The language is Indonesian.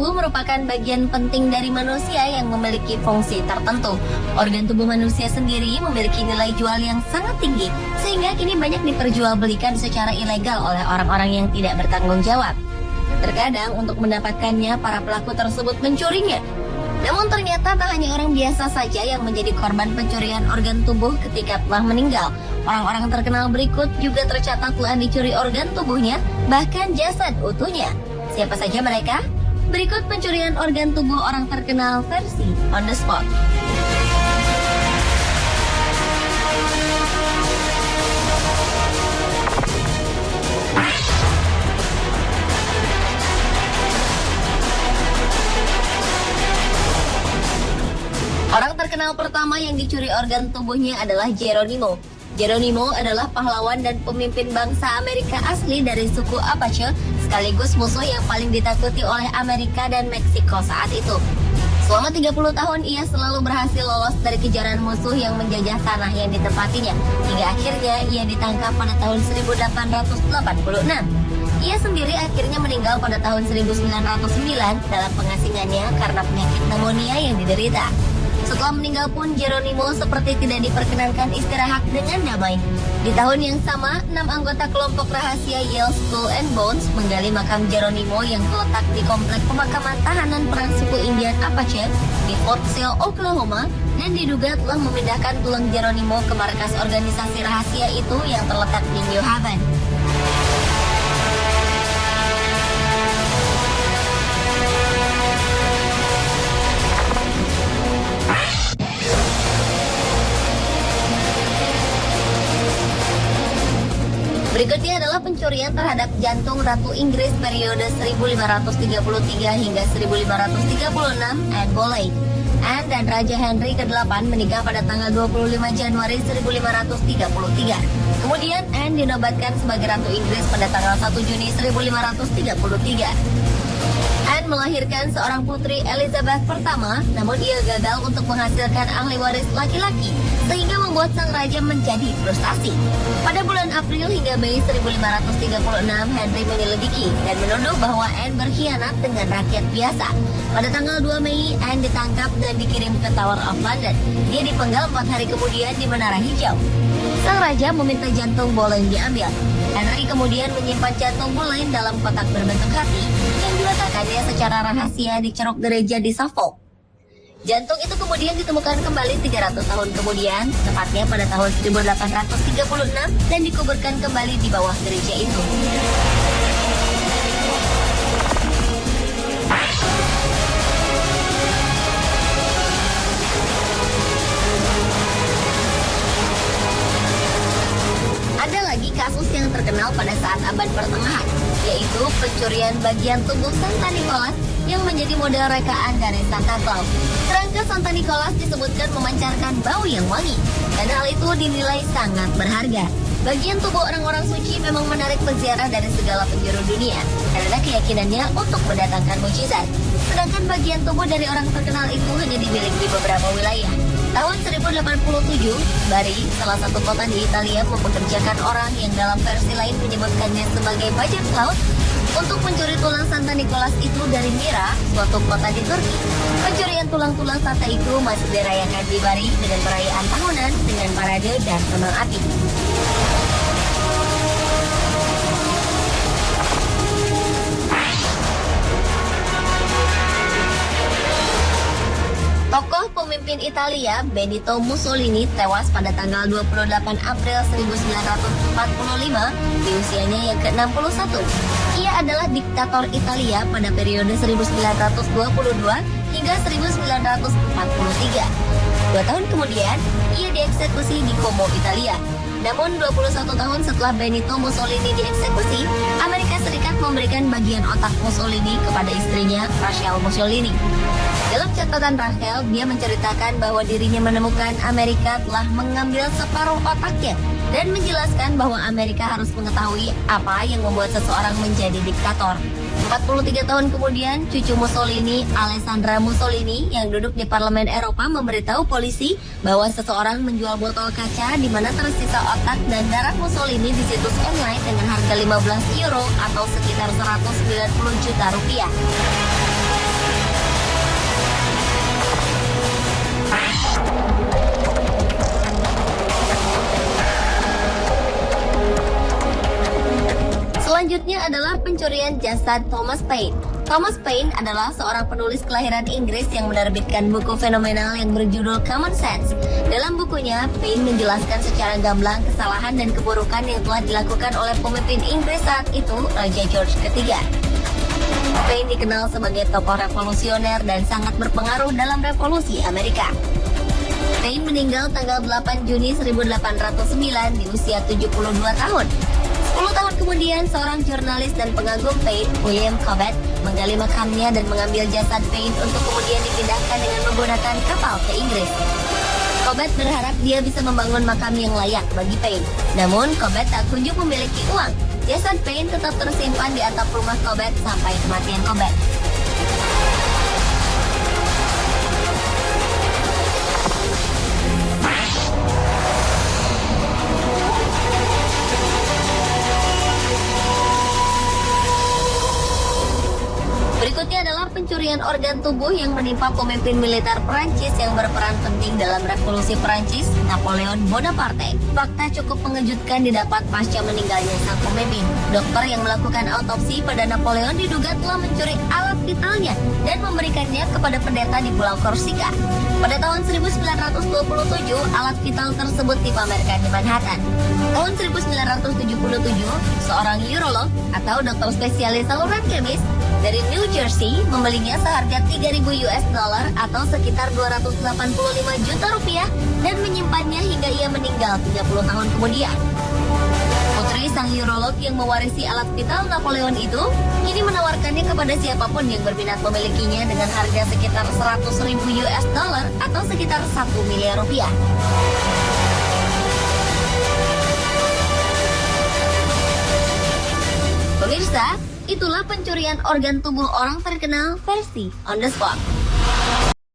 tubuh merupakan bagian penting dari manusia yang memiliki fungsi tertentu. Organ tubuh manusia sendiri memiliki nilai jual yang sangat tinggi, sehingga kini banyak diperjualbelikan secara ilegal oleh orang-orang yang tidak bertanggung jawab. Terkadang untuk mendapatkannya, para pelaku tersebut mencurinya. Namun ternyata tak hanya orang biasa saja yang menjadi korban pencurian organ tubuh ketika telah meninggal. Orang-orang terkenal berikut juga tercatat telah dicuri organ tubuhnya, bahkan jasad utuhnya. Siapa saja mereka? Berikut pencurian organ tubuh orang terkenal versi On The Spot. Orang terkenal pertama yang dicuri organ tubuhnya adalah Geronimo. Geronimo adalah pahlawan dan pemimpin bangsa Amerika asli dari suku Apache, sekaligus musuh yang paling ditakuti oleh Amerika dan Meksiko saat itu. Selama 30 tahun ia selalu berhasil lolos dari kejaran musuh yang menjajah tanah yang ditempatinya, hingga akhirnya ia ditangkap pada tahun 1886. Ia sendiri akhirnya meninggal pada tahun 1909 dalam pengasingannya karena penyakit pneumonia yang diderita. Setelah meninggal pun Geronimo seperti tidak diperkenankan istirahat dengan damai. Di tahun yang sama, 6 anggota kelompok rahasia Yale Skull and Bones menggali makam Geronimo yang terletak di komplek pemakaman tahanan perang suku Indian Apache di Fort Sill, Oklahoma, dan diduga telah memindahkan tulang Geronimo ke markas organisasi rahasia itu yang terletak di New Haven. Berikutnya adalah pencurian terhadap jantung Ratu Inggris periode 1533 hingga 1536, Anne Boleyn. Anne dan Raja Henry ke-8 menikah pada tanggal 25 Januari 1533. Kemudian Anne dinobatkan sebagai Ratu Inggris pada tanggal 1 Juni 1533. Anne melahirkan seorang putri Elizabeth pertama, namun ia gagal untuk menghasilkan ahli waris laki-laki, sehingga membuat sang raja menjadi frustasi. Pada bulan April hingga Mei 1536, Henry menyelidiki dan menuduh bahwa Anne berkhianat dengan rakyat biasa. Pada tanggal 2 Mei, Anne ditangkap dan dikirim ke Tower of London. Dia dipenggal 4 hari kemudian di Menara Hijau. Sang raja meminta jantung Boleyn diambil. Henry kemudian menyimpan jantung Boleyn dalam kotak berbentuk hati yang diletakkannya secara rahasia di ceruk gereja di Suffolk. Jantung itu kemudian ditemukan kembali 300 tahun kemudian, tepatnya pada tahun 1836, dan dikuburkan kembali di bawah gereja itu. Ada lagi kasus yang terkenal pada saat abad pertengahan, yaitu pencurian bagian tubuh Santa Nicholas yang menjadi model rekaan dari Santa Claus. Kerangka Santa Nicholas disebutkan memancarkan bau yang wangi, dan hal itu dinilai sangat berharga. Bagian tubuh orang-orang suci memang menarik peziarah dari segala penjuru dunia, karena keyakinannya untuk mendatangkan mukjizat. Sedangkan bagian tubuh dari orang terkenal itu hanya dimiliki di beberapa wilayah. Tahun 1087, Bari, salah satu kota di Italia, mempekerjakan orang yang dalam versi lain menyebutkannya sebagai bajak laut untuk mencuri tulang Santa Nicholas itu dari Mira, suatu kota di Turki. Pencurian tulang-tulang Santa itu masih dirayakan di Bari dengan perayaan tahunan dengan parade dan kembang api. Tokoh pemimpin Italia Benito Mussolini tewas pada tanggal 28 April 1945 di usianya yang ke-61. Ia adalah diktator Italia pada periode 1922 hingga 1943. 2 tahun kemudian, ia dieksekusi di Como, Italia. Namun 21 tahun setelah Benito Mussolini dieksekusi, Amerika Serikat memberikan bagian otak Mussolini kepada istrinya, Rachel Mussolini. Dalam catatan Rachel, dia menceritakan bahwa dirinya menemukan Amerika telah mengambil separuh otaknya dan menjelaskan bahwa Amerika harus mengetahui apa yang membuat seseorang menjadi diktator. 43 tahun kemudian, cucu Mussolini, Alessandra Mussolini, yang duduk di parlemen Eropa, memberitahu polisi bahwa seseorang menjual botol kaca di mana tersisa otak dan darah Mussolini di situs online dengan harga 15 euro atau sekitar 190 juta rupiah. Selanjutnya adalah pencurian jasad Thomas Paine. Thomas Paine adalah seorang penulis kelahiran Inggris yang menerbitkan buku fenomenal yang berjudul Common Sense. Dalam bukunya, Paine menjelaskan secara gamblang kesalahan dan keburukan yang telah dilakukan oleh pemimpin Inggris saat itu, Raja George III. Paine dikenal sebagai tokoh revolusioner dan sangat berpengaruh dalam revolusi Amerika. Paine meninggal tanggal 8 Juni 1809 di usia 72 tahun. 10 tahun kemudian, seorang jurnalis dan pengagum Paine, William Cobbett, menggali makamnya dan mengambil jasad Paine untuk kemudian dipindahkan dengan menggunakan kapal ke Inggris. Cobbett berharap dia bisa membangun makam yang layak bagi Paine. Namun, Cobbett tak kunjung memiliki uang. Jasad Paine tetap tersimpan di atap rumah Cobbett sampai kematian Cobbett. Berikutnya adalah pencurian organ tubuh yang menimpa pemimpin militer Prancis yang berperan penting dalam revolusi Prancis, Napoleon Bonaparte. Fakta cukup mengejutkan didapat pasca meninggalnya sang pemimpin. Dokter yang melakukan autopsi pada Napoleon diduga telah mencuri alat vitalnya dan memberikannya kepada pendeta di Pulau Korsika. Pada tahun 1927, alat vital tersebut dipamerkan di Manhattan. Tahun 1977, seorang urolog atau dokter spesialis saluran kemih dari New Jersey membelinya seharga 3.000 US dollar atau sekitar 285 juta rupiah dan menyimpannya hingga ia meninggal 30 tahun kemudian. Putri sang urolog yang mewarisi alat vital Napoleon itu kini menawarkannya kepada siapapun yang berminat memilikinya dengan harga sekitar 100.000 US dollar atau sekitar 1 miliar rupiah. Pemirsa, itulah pencurian organ tubuh orang terkenal versi On The Spot.